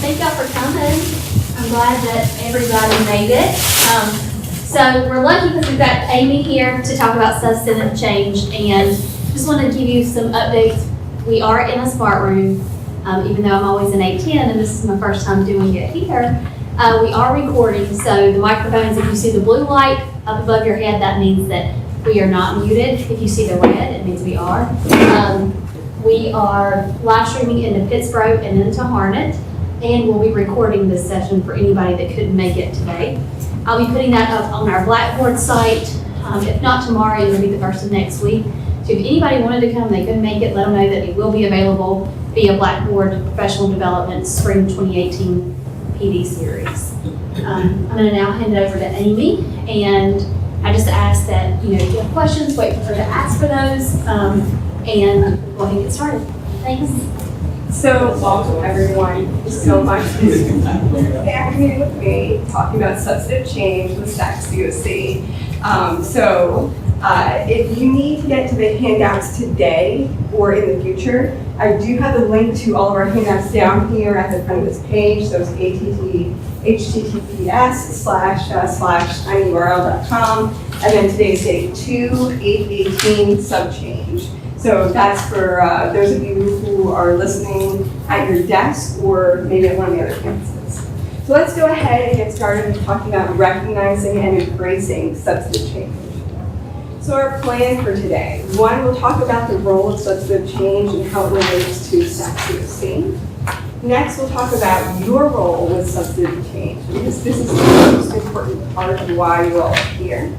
Thank y'all for coming. I'm glad that everybody made it. So we're lucky because we've got Amy here to talk about substantive change, and just want to give you some updates. We are in a smart room, even though I'm always in 810 and this is my first time doing it here. We are recording, so the microphones, if you see the blue light up above your head, that means that we are not muted. If you see the red, it means we are. We are live streaming into Pittsburgh and into Harnett, and we'll be recording this session for anybody that couldn't make it today. I'll be putting that up on our Blackboard site. If not tomorrow, it'll be the first of next week. So if anybody wanted to come, they couldn't make it, let them know that it will be available via Blackboard Professional Development Spring 2018 PD series. I'm going to now hand it over to Amy, and I just ask that, if you have questions, wait for her to ask for those, and go ahead and get started. Thanks. So, welcome everyone so much this afternoon with me, talking about substantive change with SACS-COC. If you need to get to the handouts today or in the future, I do have the link to all of our handouts down here at the front of this page. So it's https://tinyurl.com, and then today's date 2/8/18 subchange. So that's for those of you who are listening at your desk or maybe at one of the other campuses. So let's go ahead and get started with talking about recognizing and embracing substantive change. So our plan for today, one, we'll talk about the role of substantive change and how it relates to SACS-COC. Next, we'll talk about your role with substantive change, because this is the most important part of why you're all here.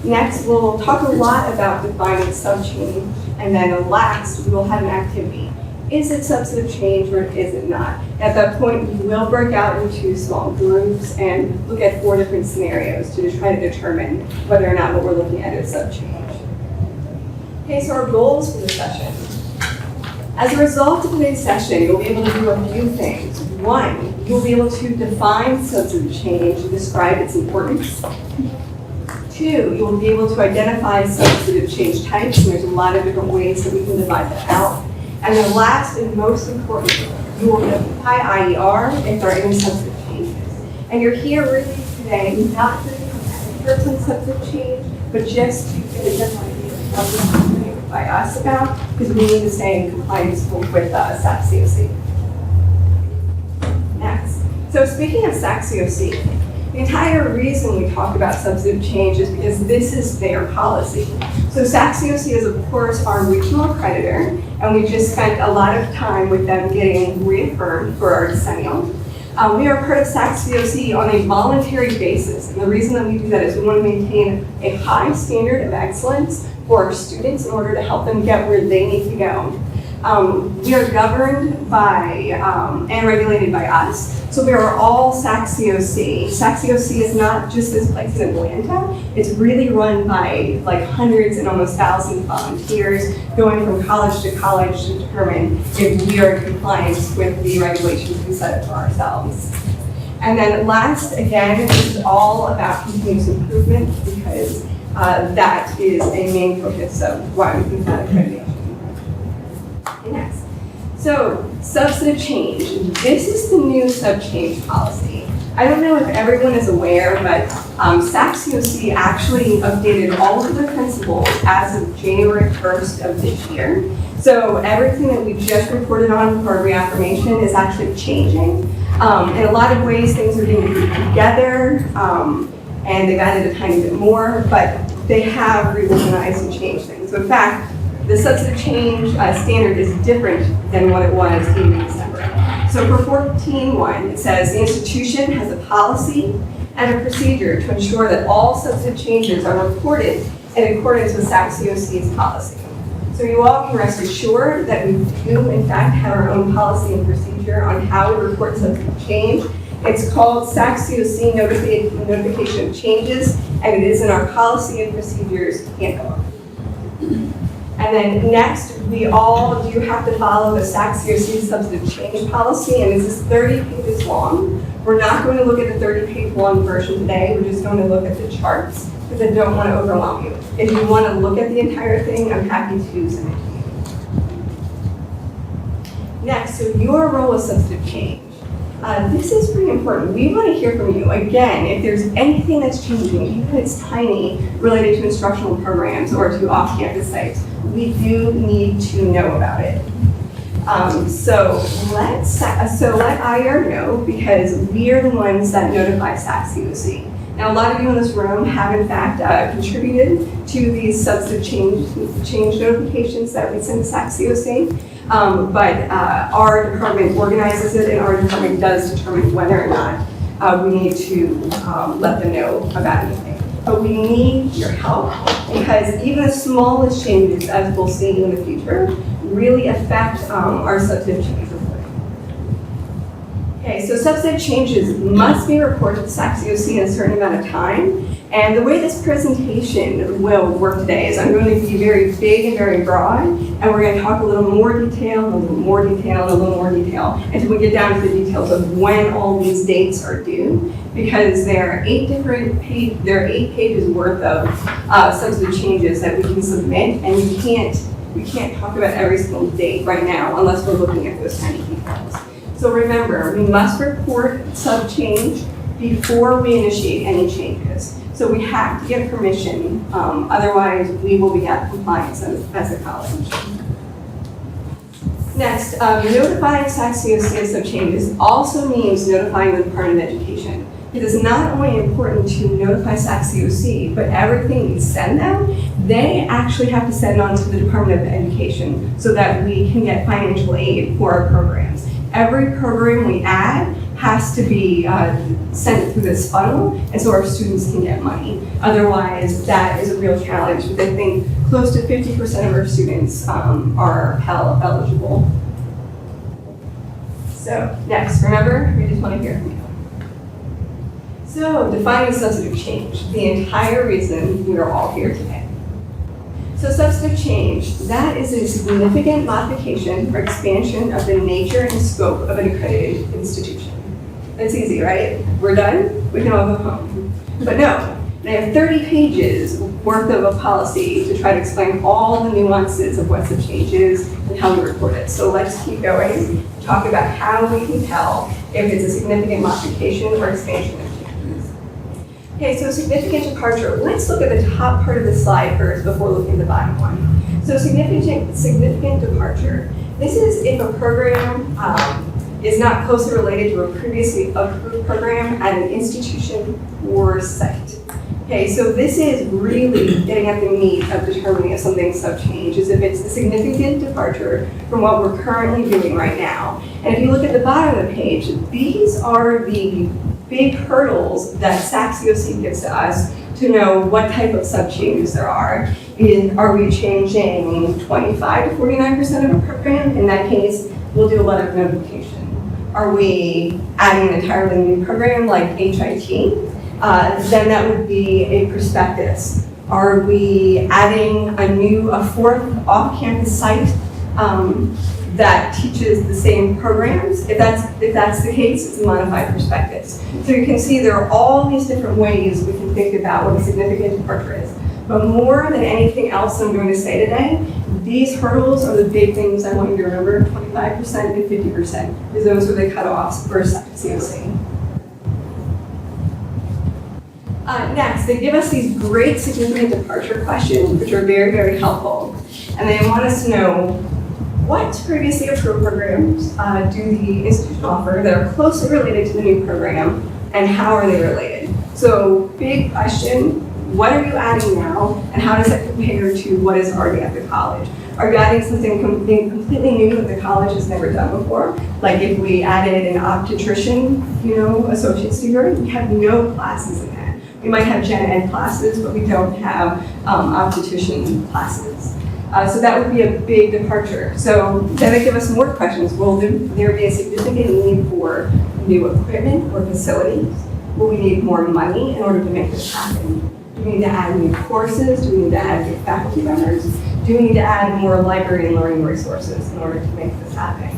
Next, we'll talk a lot about defining subchange, and then last, we will have an activity. Is it substantive change or is it not? At that point, we will break out into small groups and look at 4 different scenarios to try to determine whether or not what we're looking at is subchange. Okay, so our goals for the session. As a result of today's session, you'll be able to do a few things. One, you'll be able to define substantive change and describe its importance. 2, you will be able to identify substantive change types, and there's a lot of different ways that we can divide that out. And then last and most important, you will identify IER if there are any substantive changes. And you're here really today not to become experts on substantive change, but just to get a general idea of what this is being by us about, because we need to stay in compliance with SACS-COC. Next. So speaking of SACS-COC, the entire reason we talk about substantive change is because this is their policy. So SACS-COC is, of course, our regional accreditor, and we just spent a lot of time with them getting reaffirmed for our decennial. We are part of SACS-COC on a voluntary basis, and the reason that we do that is we want to maintain a high standard of excellence for our students in order to help them get where they need to go. We are governed by and regulated by us. So we are all SACS-COC. SACS-COC is not just this place in Atlanta. It's really run by like hundreds and almost thousands of volunteers going from college to college to determine if we are in compliance with the regulations we set for ourselves. And then last, again, this is all about continuous improvement, because that is a main focus of why we think about accreditation. Next. So, substantive change. This is the new sub-change policy. I don't know if everyone is aware, but SACS-COC actually updated all of their principles as of January 1st of this year. So everything that we just reported on for reaffirmation is actually changing. In a lot of ways, things are being put together, and they've added a tiny bit more, but they have reorganized and changed things. So in fact, the substantive change standard is different than what it was in December. So for 14.1, it says the institution has a policy and a procedure to ensure that all substantive changes are reported in accordance with SACS-COC's policy. So you all can rest assured that we do, in fact, have our own policy and procedure on how we report substantive change. It's called SACS-COC Notification of Changes, and it is in our policy and procedures handbook. And then next, we all do have to follow the SACS-COC substantive change policy, and this is 30 pages long. We're not going to look at the 30-page long version today. We're just going to look at the charts, because I don't want to overwhelm you. If you want to look at the entire thing, I'm happy to send it to you. Next, so your role is substantive change. This is pretty important. We want to hear from you. Again, if there's anything that's changing, even if it's tiny, related to instructional programs or to off-campus sites, we do need to know about it. So let IR know, because we are the ones that notify SACS-COC. Now, a lot of you in this room have in fact contributed to these substantive change notifications that we send to SACS-COC, but our department organizes it, and our department does determine whether or not we need to let them know about anything. But we need your help, because even the smallest changes, as we'll see in the future, really affect our substantive change reporting. Okay, so substantive changes must be reported to SACS-COC in a certain amount of time. And the way this presentation will work today is I'm going to be very big and very broad, and we're going to talk a little more detail, a little more detail, and a little more detail until we get down to the details of when all these dates are due, because there are 8 pages worth of substantive changes that we can submit, and we can't talk about every single date right now unless we're looking at those tiny details. So remember, we must report sub change before we initiate any changes. So we have to get permission, otherwise we will be out of compliance as a college. Next, notifying SACS-COC of sub changes also means notifying the Department of Education. It is not only important to notify SACS-COC, but everything we send them, they actually have to send on to the Department of Education so that we can get financial aid for our programs. Every program we add has to be sent through this funnel, and so our students can get money. Otherwise, that is a real challenge, because I think close to 50% of our students are Pell eligible. So next, remember, we just want to hear from you. So defining substantive change, the entire reason we are all here today. So substantive change, that is a significant modification or expansion of the nature and scope of an accredited institution. That's easy, right? We're done, we can all go home. But no, they have 30 pages worth of a policy to try to explain all the nuances of what sub change is and how we report it. So let's keep going, talk about how we can tell if it's a significant modification or expansion of changes. Okay, so significant departure. Let's look at the top part of the slide first before looking at the bottom one. So significant departure. This is if a program is not closely related to a previously approved program at an institution or site. Okay, so this is really getting at the meat of determining if something's sub-change, is if it's a significant departure from what we're currently doing right now. And if you look at the bottom of the page, these are the big hurdles that SACS-COC gives to us to know what type of sub-changes there are. Are we changing 25 to 49% of a program? In that case, we'll do a letter of notification. Are we adding an entirely new program like HIT? Then that would be a prospectus. Are we adding a fourth off-campus site that teaches the same programs? If that's the case, it's a modified prospectus. So you can see there are all these different ways we can think about what a significant departure is. But more than anything else I'm going to say today, these hurdles are the big things I want you to remember, 25% and 50%, because those are the cutoffs for SACS-COC. Next, they give us these great significant departure questions, which are very, very helpful. And they want us to know what previously approved programs do the institution offer that are closely related to the new program, and how are they related? So big question, what are you adding now, and how does that compare to what is already at the college? Are you adding something completely new that the college has never done before? Like if we added an obstetrician, associate's degree, we have no classes in that. We might have gen ed classes, but we don't have obstetrician classes. So that would be a big departure. So then they give us more questions. Will there be a significant need for new equipment or facilities? Will we need more money in order to make this happen? Do we need to add new courses? Do we need to add new faculty members? Do we need to add more library and learning resources in order to make this happen?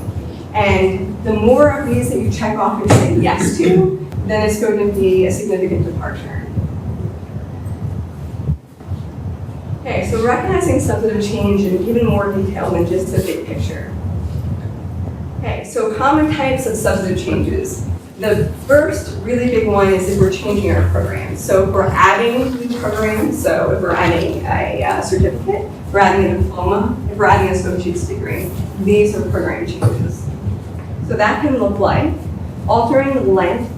And the more of these that you check off and say yes to, then it's going to be a significant departure. Okay, so recognizing substantive change in even more detail than just the big picture. Okay, so common types of substantive changes. The first really big one is if we're changing our programs. So if we're adding new programs, so if we're adding a certificate, if we're adding a diploma, if we're adding an associate's degree, these are program changes. So that can look like altering the length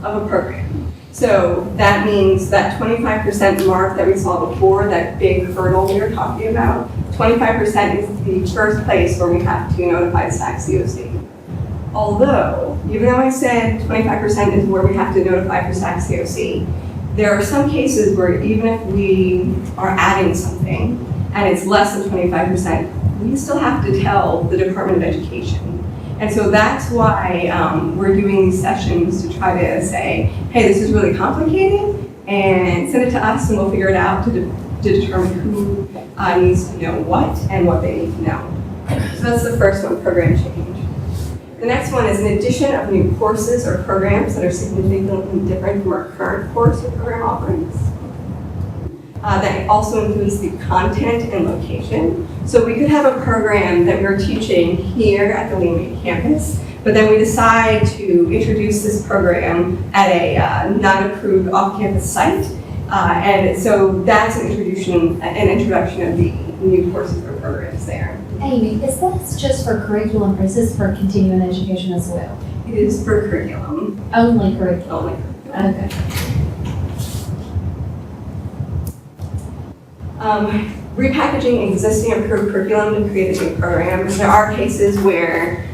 of a program. So that means that 25% mark that we saw before, that big hurdle we were talking about, 25% is the first place where we have to notify the SAC-COC. Although, even though I said 25% is where we have to notify for SAC-COC, there are some cases where even if we are adding something and it's less than 25%, we still have to tell the Department of Education. And so that's why we're doing these sessions to try to say, hey, this is really complicated, and send it to us and we'll figure it out to determine who needs to know what and what they need to know. So that's the first one, program change. The next one is an addition of new courses or programs that are significantly different from our current course or program offerings. That also includes the content and location. So we could have a program that we're teaching here at the Lehman campus, but then we decide to introduce this program at a non-approved off-campus site. And so that's an introduction of the new courses or programs there. Amy, is this just for curriculum or is this for continuing education as well? It is for curriculum. Only curriculum? Only. Okay. Repackaging existing approved curriculum to create a new program. There are cases where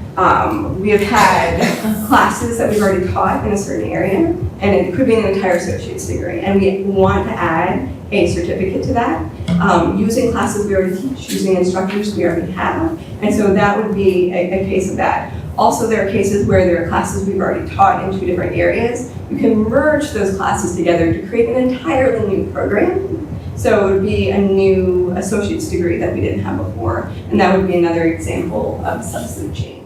we have had classes that we've already taught in a certain area, and it could be an entire associate's degree, and we want to add a certificate to that, using classes we already teach, using instructors we already have, and so that would be a case of that. Also, there are cases where there are classes we've already taught in two different areas. We can merge those classes together to create an entirely new program. So it would be a new associate's degree that we didn't have before, and that would be another example of substantive change.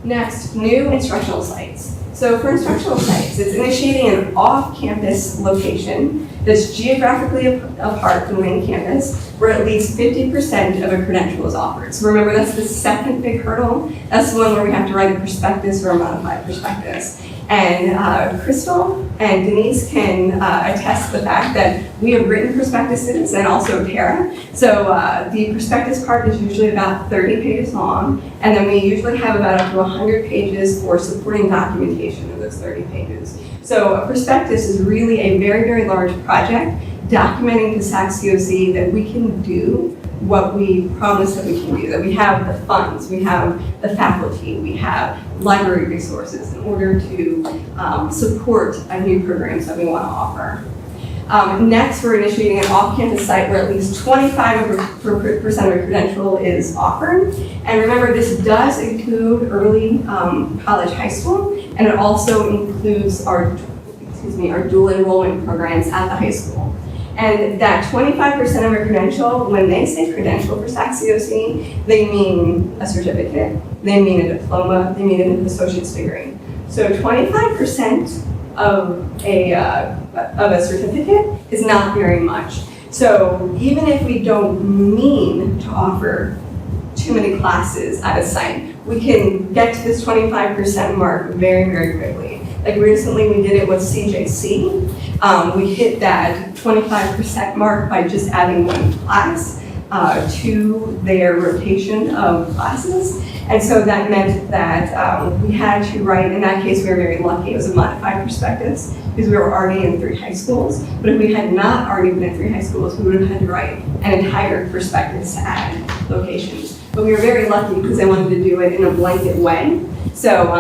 Next, new instructional sites. So for instructional sites, it's initiating an off-campus location that's geographically apart from the main campus, where at least 50% of a credential is offered. So remember, that's the second big hurdle. That's the one where we have to write a prospectus or a modified prospectus. And Crystal and Denise can attest to the fact that we have written prospectuses, and also Tara. So the prospectus part is usually about 30 pages long, and then we usually have about up to 100 pages for supporting documentation of those 30 pages. So a prospectus is really a very, very large project documenting to SAC-COC that we can do what we promise that we can do, that we have the funds, we have the faculty, we have library resources in order to support new programs that we want to offer. Next, we're initiating an off-campus site where at least 25% of a credential is offered. And remember, this does include early college, high school, and it also includes our dual enrollment programs at the high school. And that 25% of a credential, when they say credential for SAC-COC, they mean a certificate, they mean a diploma, they mean an associate's degree. So 25% of a certificate is not very much. So even if we don't mean to offer too many classes at a site, we can get to this 25% mark very, very quickly. Like recently we did it with CJC. We hit that 25% mark by just adding one class to their rotation of classes. And so that meant that we had to write, in that case we were very lucky, it was a modified prospectus because we were already in 3 high schools. But if we had not already been in 3 high schools, we would have had to write an entire prospectus to add locations. But we were very lucky because I wanted to do it in a blanket way. So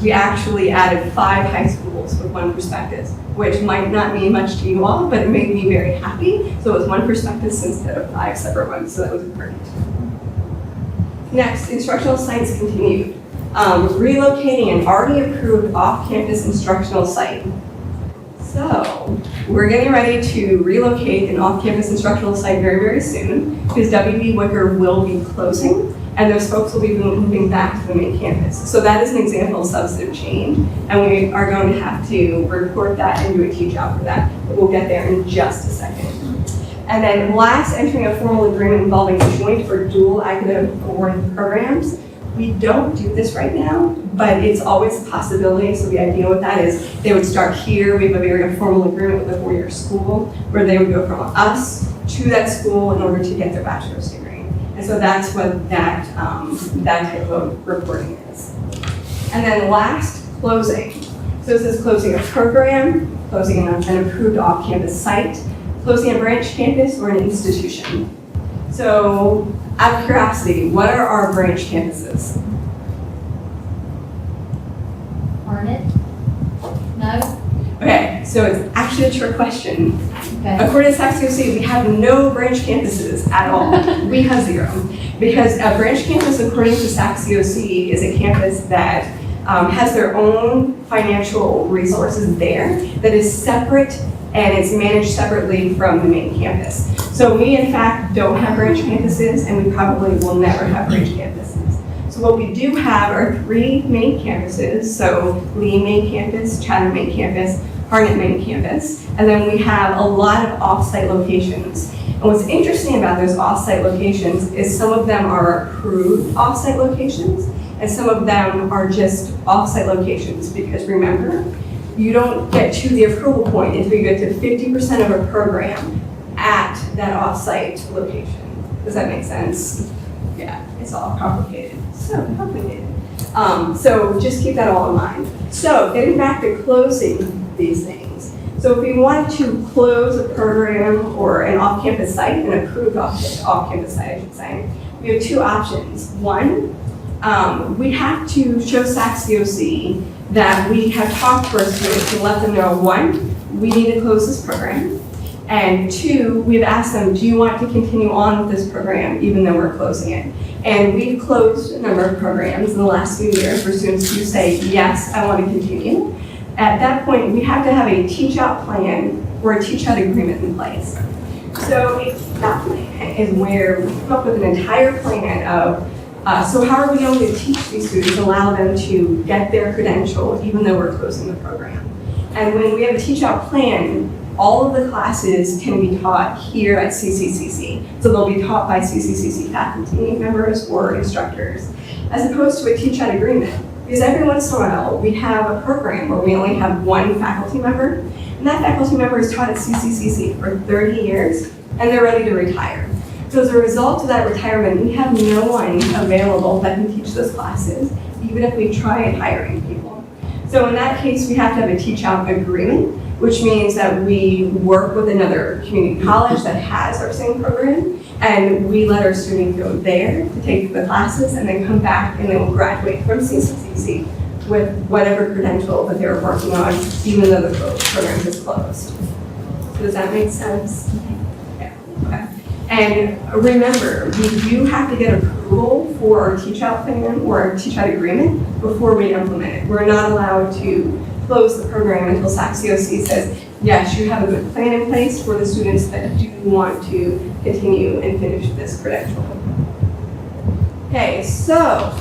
we actually added 5 high schools with 1 prospectus, which might not mean much to you all, but it made me very happy. So it was 1 prospectus instead of 5 separate ones, so that was important. Next, instructional sites continued. Relocating an already approved off-campus instructional site. So we're getting ready to relocate an off-campus instructional site very, very soon because WB Wicker will be closing and those folks will be moving back to the main campus. So that is an example of substantive change, and we are going to have to report that and do a teach out for that, but we'll get there in just a second. And then last, entering a formal agreement involving joint or dual academic awarding programs. We don't do this right now, but it's always a possibility. So the idea with that is they would start here. We have a very informal agreement with a four-year school where they would go from us to that school in order to get their bachelor's degree. And so that's what that type of reporting is. And then last, closing. So this is closing a program, closing an approved off-campus site, closing a branch campus or an institution. So out of curiosity, what are our branch campuses? Arnett? No? Okay, so it's actually a trick question. Okay. According to SACS-COC, we have no branch campuses at all. We have 0. Because a branch campus, according to SACS-COC, is a campus that has their own financial resources there that is separate and it's managed separately from the main campus. So we, in fact, don't have branch campuses, and we probably will never have branch campuses. So what we do have are 3 main campuses, so Lee main campus, Chatham main campus, Harnett main campus, and then we have a lot of off-site locations. And what's interesting about those off-site locations is some of them are approved off-site locations, and some of them are just off-site locations, because remember, you don't get to the approval point until you get to 50% of a program at that off-site location. Does that make sense? Yeah, it's all complicated. So complicated. So just keep that all in mind. So getting back to closing these things. So if we wanted to close a program or an off-campus site, an approved off-campus site, I should say, we have 2 options. One, we have to show SACS-COC that we have talked to our students and let them know, 1, we need to close this program, and 2, we've asked them, do you want to continue on with this program even though we're closing it? And we've closed a number of programs in the last few years for students who say, yes, I want to continue. At that point, we have to have a teach-out plan or a teach-out agreement in place. So a teach-out plan is where we come up with an entire plan of so how are we going to teach these students, allow them to get their credential even though we're closing the program? And when we have a teach-out plan, all of the classes can be taught here at CCCC. So they'll be taught by CCCC faculty members or instructors, as opposed to a teach-out agreement. Because every once in a while, we have a program where we only have 1 faculty member, and that faculty member is taught at CCCC for 30 years, and they're ready to retire. So as a result of that retirement, we have no one available that can teach those classes, even if we try at hiring people. So in that case, we have to have a teach-out agreement, which means that we work with another community college that has our same program, and we let our student go there to take the classes and then come back and then graduate from CCCC with whatever credential that they're working on, even though the program is closed. So does that make sense? Yeah. Okay. And remember, we do have to get approval for our teach-out plan or our teach-out agreement before we implement it. We're not allowed to close the program until SACS-COC says, yes, you have a good plan in place for the students that do want to continue and finish this credential. Okay, so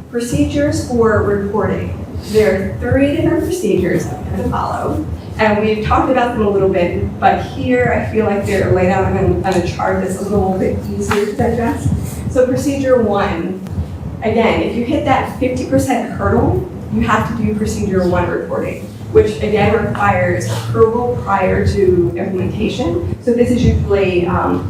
procedures for reporting. There are 3 different procedures that we're going to follow. And we've talked about them a little bit, but here I feel like they're laid out on a chart that's a little bit easier to digest. So procedure 1, again, if you hit that 50% hurdle, you have to do procedure 1 reporting, which again requires approval prior to implementation. So this is usually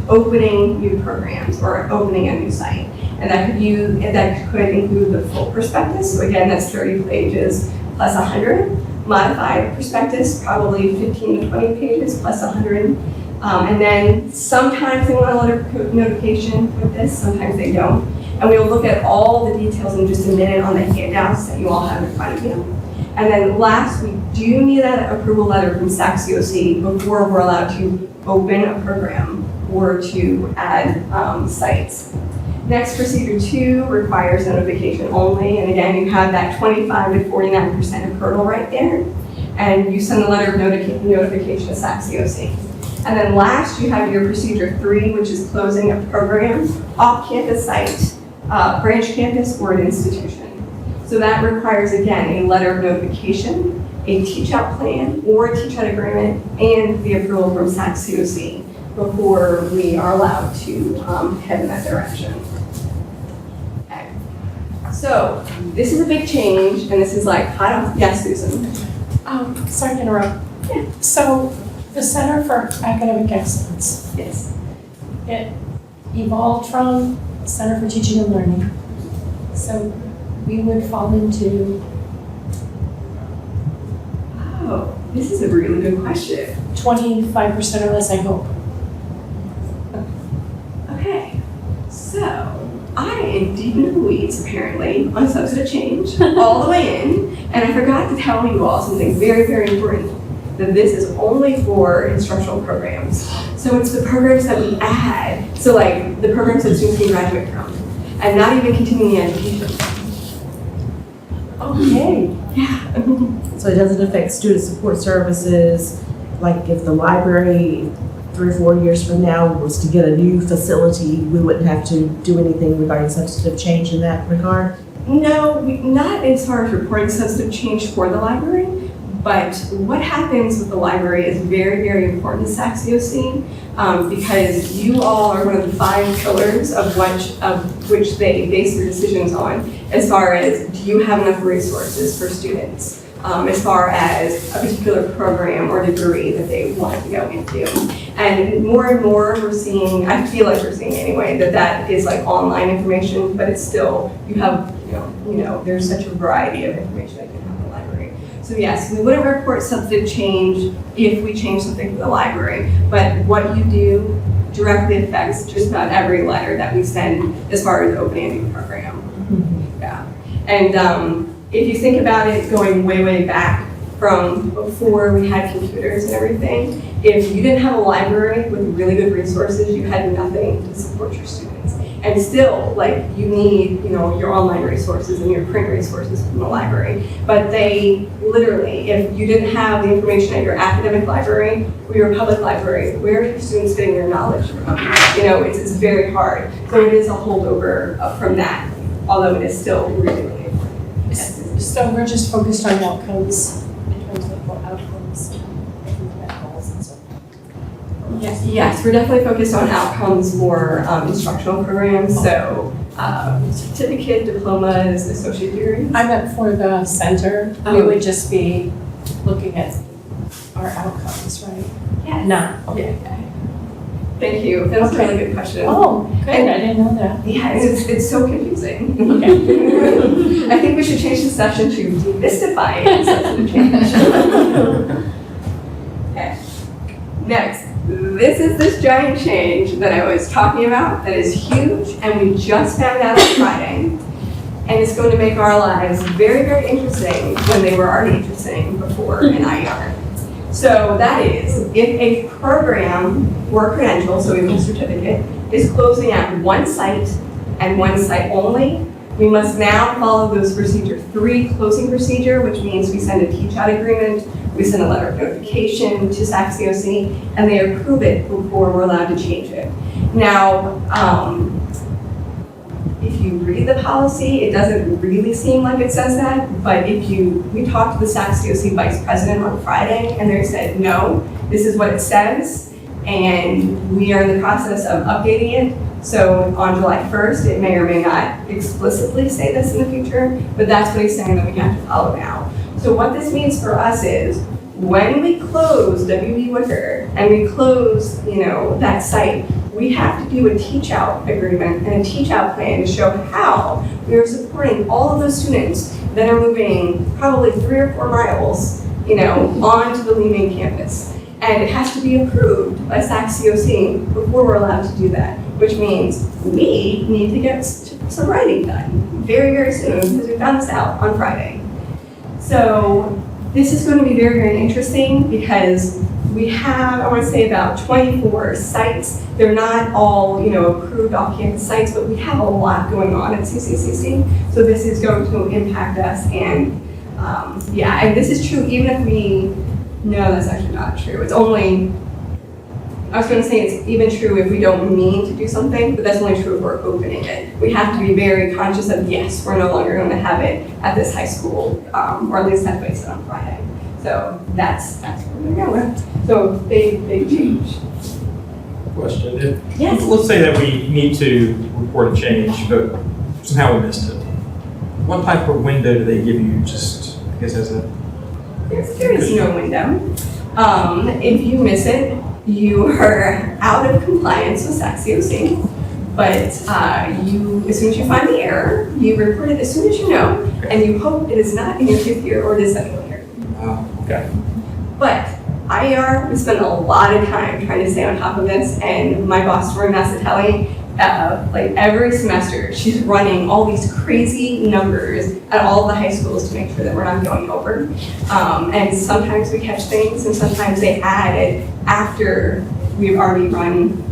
opening new programs or opening a new site. And that could include the full prospectus. So again, that's 30 pages plus 100. Modified prospectus, probably 15 to 20 pages plus 100. And then sometimes they want a letter of notification with this, sometimes they don't. And we'll look at all the details in just a minute on the handouts that you all have in front of you. And then last, we do need that approval letter from SACS-COC before we're allowed to open a program or to add sites. Next, procedure 2 requires notification only, and again, you have that 25 to 49% hurdle right there, and you send a letter of notification to SACS-COC. And then last, you have your procedure 3, which is closing a program, off-campus site, branch campus, or an institution. So that requires, again, a letter of notification, a teach-out plan, or a teach-out agreement, and the approval from SACS-COC before we are allowed to head in that direction. Okay. So this is a big change, and this is like, I don't, yes, Susan? Sorry to interrupt. So the Center for Academic Excellence, Yes. it evolved from Center for Teaching and Learning. So we would fall into Oh, this is a really good question. 25% or less, I hope. Okay, so I am deep in the weeds apparently on substantive change, all the way in, and I forgot to tell you all something very, very important, that this is only for instructional programs. So it's the programs that we add, so like the programs that students can graduate from, and not even continuing education. Okay. Yeah. So it doesn't affect student support services, like if the library 3 or 4 years from now was to get a new facility, we wouldn't have to do anything regarding substantive change in that regard? No, not as far as reporting substantive change for the library, but what happens with the library is very, very important to SACSEOC, because you all are one of the 5 pillars of which they base their decisions on, as far as do you have enough resources for students, as far as a particular program or degree that they want to go into. And more we're seeing, I feel like we're seeing anyway, that is like online information, but it's still, you have, there's such a variety of information that you can have in the library. So yes, we wouldn't report substantive change if we change something for the library, but what you do directly affects just about every letter that we send as far as opening a new program. Yeah. And if you think about it going way, way back from before we had computers and everything, if you didn't have a library with really good resources, you had nothing to support your students. And still, like, you need, your online resources and your print resources from the library. But they literally, if you didn't have the information at your academic library or your public library, where are your students getting their knowledge from? It's very hard. So it is a holdover from that, although it is still really, really important. So we're just focused on outcomes in terms of what outcomes and goals and so forth. Yes, we're definitely focused on outcomes for instructional programs, so certificate, diplomas, associate degrees. I meant for the center, we would just be looking at our outcomes, right? Yes. Not, Yeah. Thank you. That was a really good question. oh, good, I didn't know that. Yeah, it's so confusing. Okay. I think we should change the session to demystifying substantive change. Okay. Next, this is this giant change that I was talking about that is huge, and we just found out on Friday. And it's going to make our lives very, very interesting when they were already interesting before an IR. So that is, if a program or credential, so even a certificate, is closing at one site and one site only, we must now follow those procedure 3 closing procedure, which means we send a teach-out agreement, we send a letter of notification to SACSEOC, and they approve it before we're allowed to change it. Now, if you read the policy, it doesn't really seem like it says that, but we talked to the SACSEOC vice president on Friday, and they said, no, this is what it says, and we are in the process of updating it. So on July 1st, it may or may not explicitly say this in the future, but that's what he's saying that we have to follow now. So what this means for us is, when we close WB Wicker and we close, that site, we have to do a teach-out agreement and a teach-out plan to show how we are supporting all of those students that are moving probably 3 or 4 miles, onto the Lehman campus. And it has to be approved by SACSEOC before we're allowed to do that, which means we need to get some writing done very, very soon, because we found this out on Friday. So this is going to be very, very interesting because we have, I want to say, about 24 sites. They're not all, approved off-campus sites, but we have a lot going on at CCCC. So this is going to impact us, and and this is true even if no, that's actually not true. It's only, I was going to say it's even true if we don't mean to do something, but that's only true if we're opening it. We have to be very conscious of, yes, we're no longer going to have it at this high school, or at least that's what I said on Friday. So that's what we're going to go with. So big change. Question. Yes. Let's say that we need to report a change, but somehow we missed it. what type of window do they give you, just, I guess as a, There is no window. If you miss it, you are out of compliance with SACS-COC. But you, as soon as you find the error, you report it as soon as you know, and you hope it is not in your 5th year or the 7th year. okay. But IER, we spend a lot of time trying to stay on top of this, and my boss, Roy Massatelli, like every semester, she's running all these crazy numbers at all the high schools to make sure that we're not going over. And sometimes we catch things, and sometimes they add it after we've already run,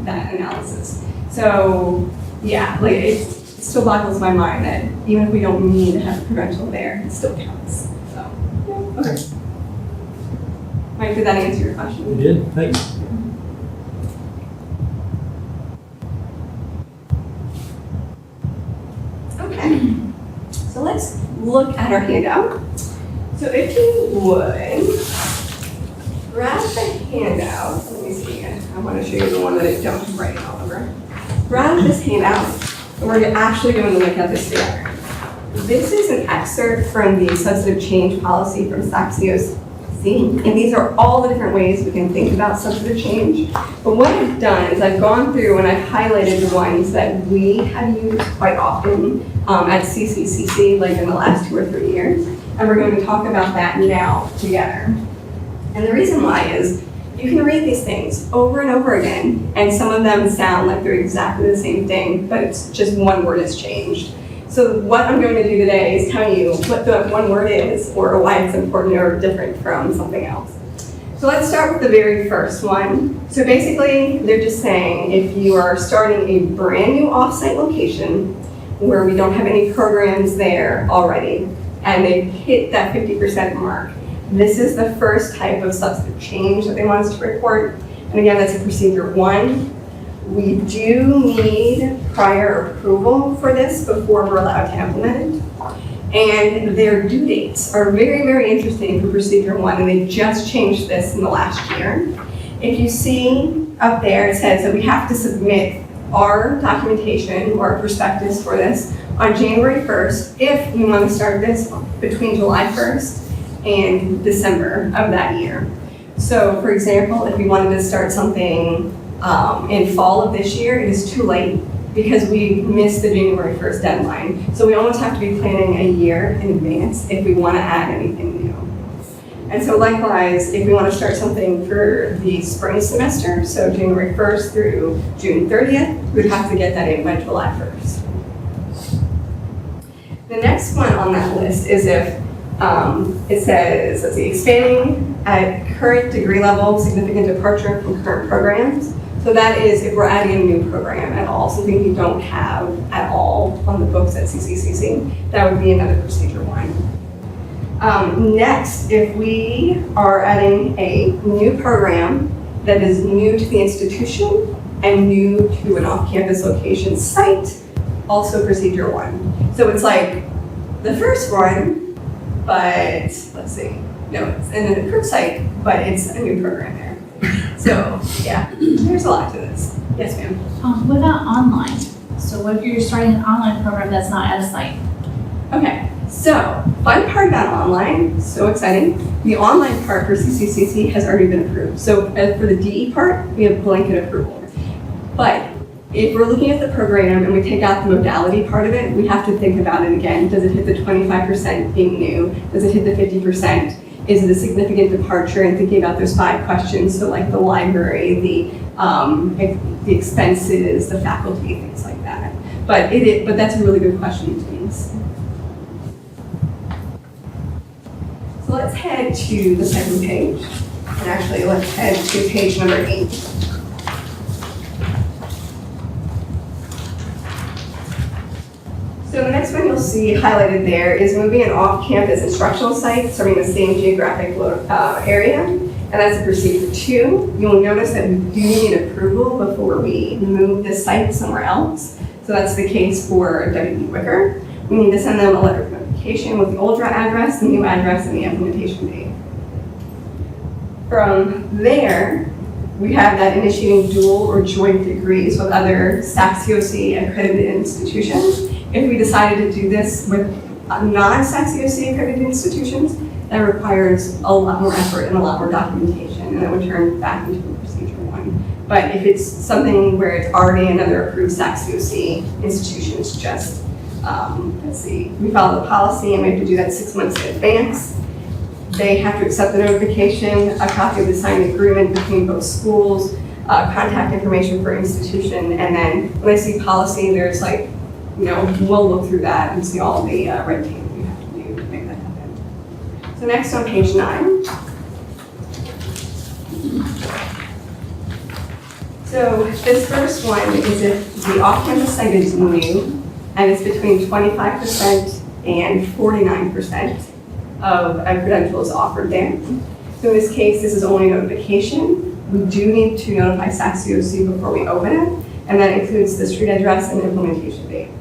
that analysis. So, yeah, like it still boggles my mind that even if we don't need to have a credential there, it still counts. So, yeah. Okay. Mike, did that answer your question? You did, thanks. Okay, so let's look at our handout. So if you would, grab the handout. Let me see, I want to show you the one that I don't have writing all over. Grab this handout, and we're actually going to look at this together. This is an excerpt from the substantive change policy from SACS-COC, and these are all the different ways we can think about substantive change. But what I've done is I've gone through and I've highlighted the ones that we have used quite often at CCCC, like in the last 2 or 3 years. And we're going to talk about that now together. And the reason why is you can read these things over and over again, and some of them sound like they're exactly the same thing, but it's just one word has changed. So what I'm going to do today is tell you what the one word is, or why it's important or different from something else. So let's start with the very first one. So basically, they're just saying if you are starting a brand new offsite location where we don't have any programs there already, and they've hit that 50% mark, this is the first type of substantive change that they want us to report. And again, that's a procedure 1. We do need prior approval for this before we're allowed to implement it. And their due dates are very, very interesting for procedure 1, and they just changed this in the last year. If you see up there, it says that we have to submit our documentation or our prospectus for this on January 1st if we want to start this between July 1st and December of that year. So for example, if we wanted to start something in fall of this year, it is too late because we missed the January 1st deadline. So we almost have to be planning a year in advance if we want to add anything new. And so likewise, if we want to start something for the spring semester, so January 1st through June 30th, we'd have to get that in by July 1st. The next one on that list is if it says, let's see, expanding at current degree level, significant departure from current programs. So that is if we're adding a new program at all, something we don't have at all on the books at CCCC, that would be another procedure 1. Next, if we are adding a new program that is new to the institution and new to an off-campus location site, also procedure 1. So it's like the first one, but let's see, no, it's in an approved site, but it's a new program there. So yeah, there's a lot to this. Yes, ma'am. What about online? So what if you're starting an online program that's not at a site? Okay, so fun part about online, so exciting. The online part for CCCC has already been approved. So for the DE part, we have blanket approval. But if we're looking at the program and we take out the modality part of it, we have to think about it again. Does it hit the 25% being new? Does it hit the 50%? Is it a significant departure? And thinking about those 5 questions, so like the library, the expenses, the faculty, things like that. But that's a really good question to use. So let's head to the second page. And actually, let's head to page number 8. So the next one you'll see highlighted there is moving an off-campus instructional site serving the same geographic area, and that's a procedure 2. You'll notice that we do need approval before we move this site somewhere else. So that's the case for W.E. Wicker. We need to send them a letter of notification with the old address, the new address, and the implementation date. From there, we have that initiating dual or joint degrees with other SACS-COC accredited institutions. If we decided to do this with non-SACS-EOC accredited institutions, that requires a lot more effort and a lot more documentation, and that would turn back into a procedure one. But if it's something where it's already another approved SACS-EOC institution, it's just, let's see, we follow the policy and we have to do that 6 months in advance. They have to accept the notification, a copy of the signed agreement between both schools, contact information for institution, and then when I see policy, there's like, we'll look through that and see all the red tape we have to do to make that happen. So next on page 9. So this first one is if the off-campus site is new and it's between 25% and 49% of a credential is offered there. So in this case, this is only notification. We do need to notify SACS-EOC before we open it, and that includes the street address and implementation date.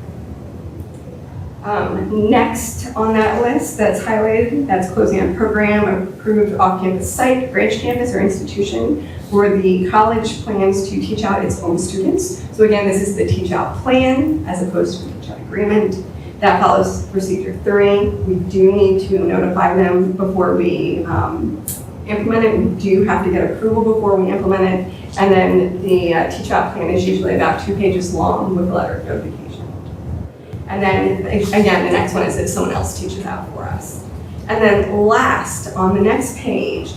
Next on that list that's highlighted, that's closing a program, approved off-campus site, branch campus, or institution where the college plans to teach out its own students. So again, this is the teach out plan as opposed to a teach out agreement. That follows procedure 3. We do need to notify them before we implement it. We do have to get approval before we implement it. And then the teach out plan is usually about 2 pages long with a letter of notification. And then again, the next one is if someone else teaches out for us. And then last on the next page,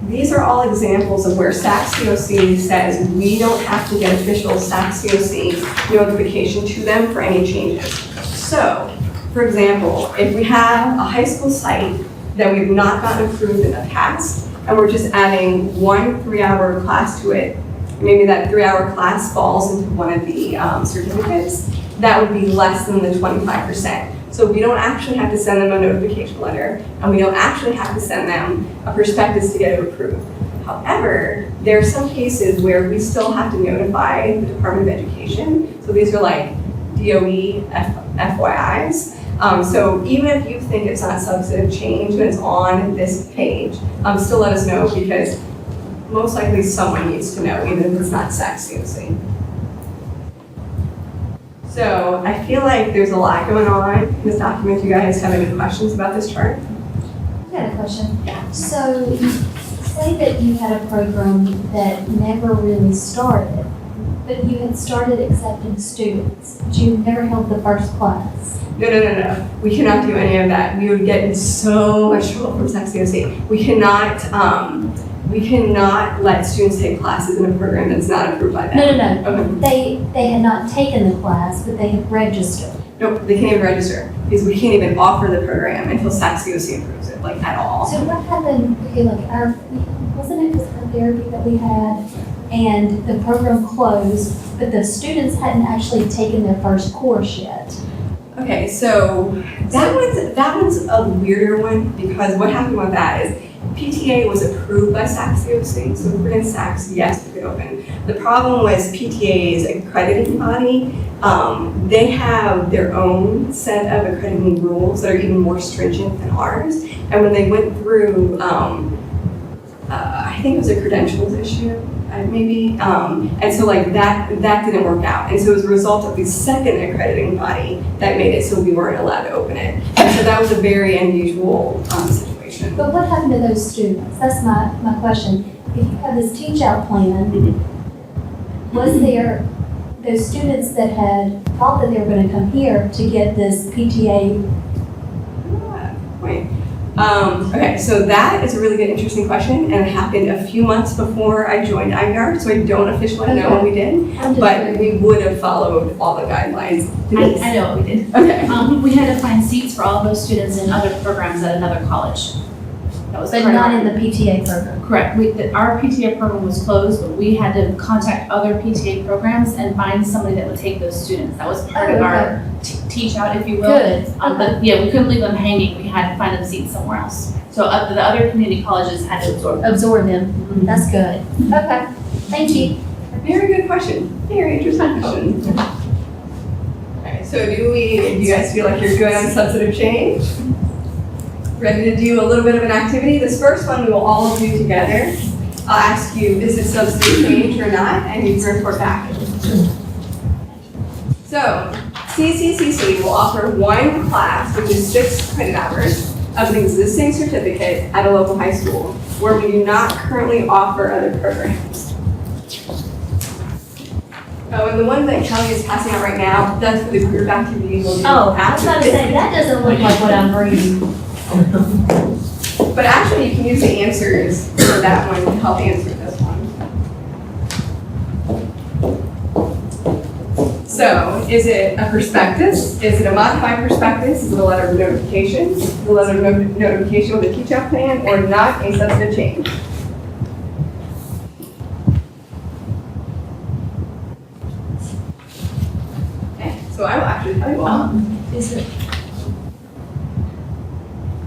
these are all examples of where SACS-EOC says we don't have to get official SACS-EOC notification to them for any changes. So, for example, if we have a high school site that we've not gotten approved in the past, and we're just adding 1 3-hour class to it, maybe that 3-hour class falls into one of the certificates, that would be less than the 25%. So we don't actually have to send them a notification letter, and we don't actually have to send them a prospectus to get it approved. However, there are some cases where we still have to notify the Department of Education. So these are like DOE FYIs. So even if you think it's not substantive change and it's on this page, still let us know, because most likely someone needs to know, even if it's not SACS-EOC. So I feel like there's a lot going on in this document. Do you guys have any questions about this chart? I got a question. So say that you had a program that never really started, but you had started accepting students, but you never held the first class. No. We cannot do any of that. We would get in so much trouble from SACS-EOC. We cannot let students take classes in a program that's not approved by them. No. Okay. They had not taken the class, but they had registered. Nope, they can't even register because we can't even offer the program until SACS-EOC approves it, like at all. So what happened, okay, like wasn't it just our therapy that we had and the program closed, but the students hadn't actually taken their first course yet? Okay, so that one's a weirder one, because what happened with that is PTA was approved by SACS-EOC, so if we're in SACS, yes, we could open. The problem was PTA's accrediting body, they have their own set of accrediting rules that are even more stringent than ours. And when they went through, I think it was a credentials issue, maybe, and so like that didn't work out. And so as a result of the second accrediting body, that made it so we weren't allowed to open it. And so that was a very unusual situation. But what happened to those students? That's my question. If you have this teach out plan, was there those students that had thought that they were going to come here to get this PTA? Wait. Okay, so that is a really good, interesting question, and it happened a few months before I joined IVR, so I don't officially know what we did, but we would have followed all the guidelines. I know what we did. Okay. We had to find seats for all those students in other programs at another college. That was But part of not our- in the PTA program. Correct. Our PTA program was closed, but we had to contact other PTA programs and find somebody that would take those students. That was part of our teach out, if you will. Good. But yeah, we couldn't leave them hanging. We had to find them seats somewhere else. So the other community colleges had to absorb them. Absorb them. That's good. Okay. Thank you. Very good question. Very interesting question. Okay, so do you guys feel like you're good on substantive change? Ready to do a little bit of an activity? This first one we will all do together. I'll ask you, is it substantive change or not? And you can report back. So, CCCC will offer one class, which is 6 credit hours, of an existing certificate at a local high school where we do not currently offer other programs. Oh, and the one that Kelly is passing out right now, that's for the group activity we'll do Oh, I was about to say, that doesn't look like what I'm reading. But actually, you can use the answers for that one to help answer this one. So, is it a prospectus? Is it a modified prospectus? Is it a letter of notification? Is it a letter of notification with a teach-out plan, or not a substantive change? Okay, so I will actually tell you all. Is it,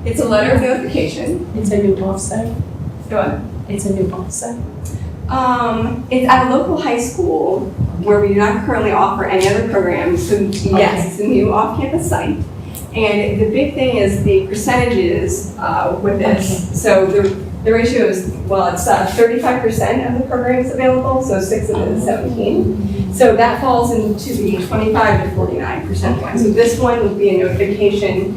It's a letter of notification. it's a new offset? Go ahead. It's a new offset? It's at a local high school where we do not currently offer any other programs, so yes, it's a new off-campus site. And the big thing is the percentages with this. So the ratio is, well, it's 35% of the programs available, so 6 of the 17. So that falls into the 25 to 49% one. So this one would be a notification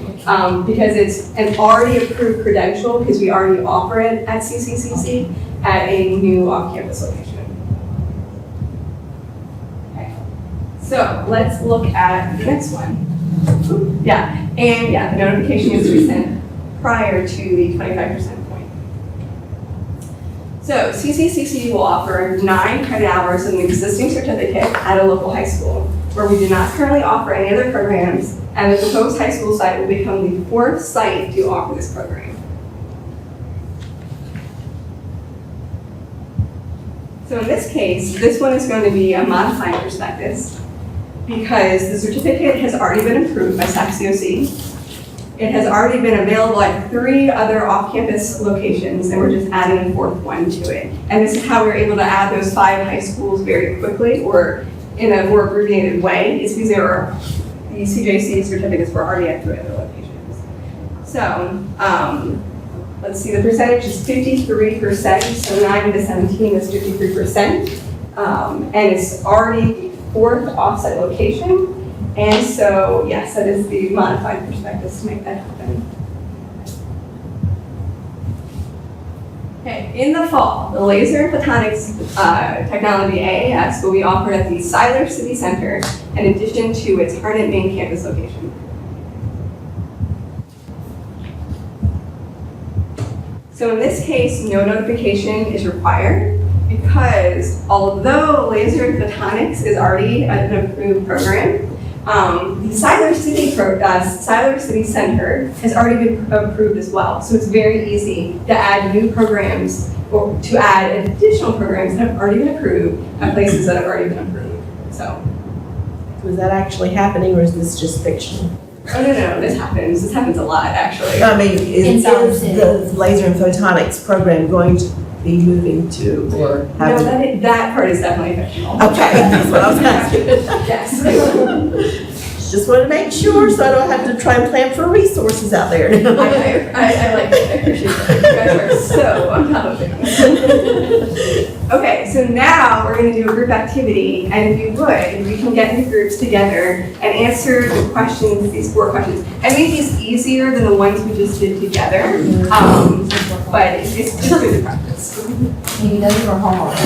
because it's an already approved credential, because we already offer it at CCCC at a new off-campus location. Okay. So let's look at the next one. Yeah, and yeah, the notification is to be sent prior to the 25% point. So CCCC will offer 9 credit hours of an existing certificate at a local high school where we do not currently offer any other programs, and the proposed high school site will become the 4th site to offer this program. So in this case, this one is going to be a modified prospectus because the certificate has already been approved by SACSCOC. It has already been available at 3 other off-campus locations, and we're just adding a 4th one to it. And this is how we were able to add those 5 high schools very quickly, or in a more abbreviated way, is because the CJC certificates were already at 3 other locations. So, let's see, the percentage is 53%, so 9 to 17 is 53%. And it's already the 4th offset location. And so, yes, that is the modified prospectus to make that happen. Okay, in the fall, the Laser and Photonics Technology AAS will be offered at the Siler City Center in addition to its Harnett main campus location. So in this case, no notification is required because although Laser and Photonics is already an approved program, the Siler City Center has already been approved as well. So it's very easy to add new programs or to add additional programs that have already been approved at places that have already been approved. So. Was that actually happening, or is this just fiction? Oh, no, this happens. This happens a lot, actually. I mean, is City. the laser and photonics program going to be moving to, or have No, that part is definitely fictional. Okay, that's what I was asking. Yes. Just wanted to make sure, so I don't have to try and plan for resources out there. I like it. I appreciate it. You guys are so on top of it. Okay, so now we're going to do a group activity, and if you would, we can get in groups together and answer the questions, these 4 questions. I made these easier than the ones we just did together, but it's just good practice. Maybe those were hard.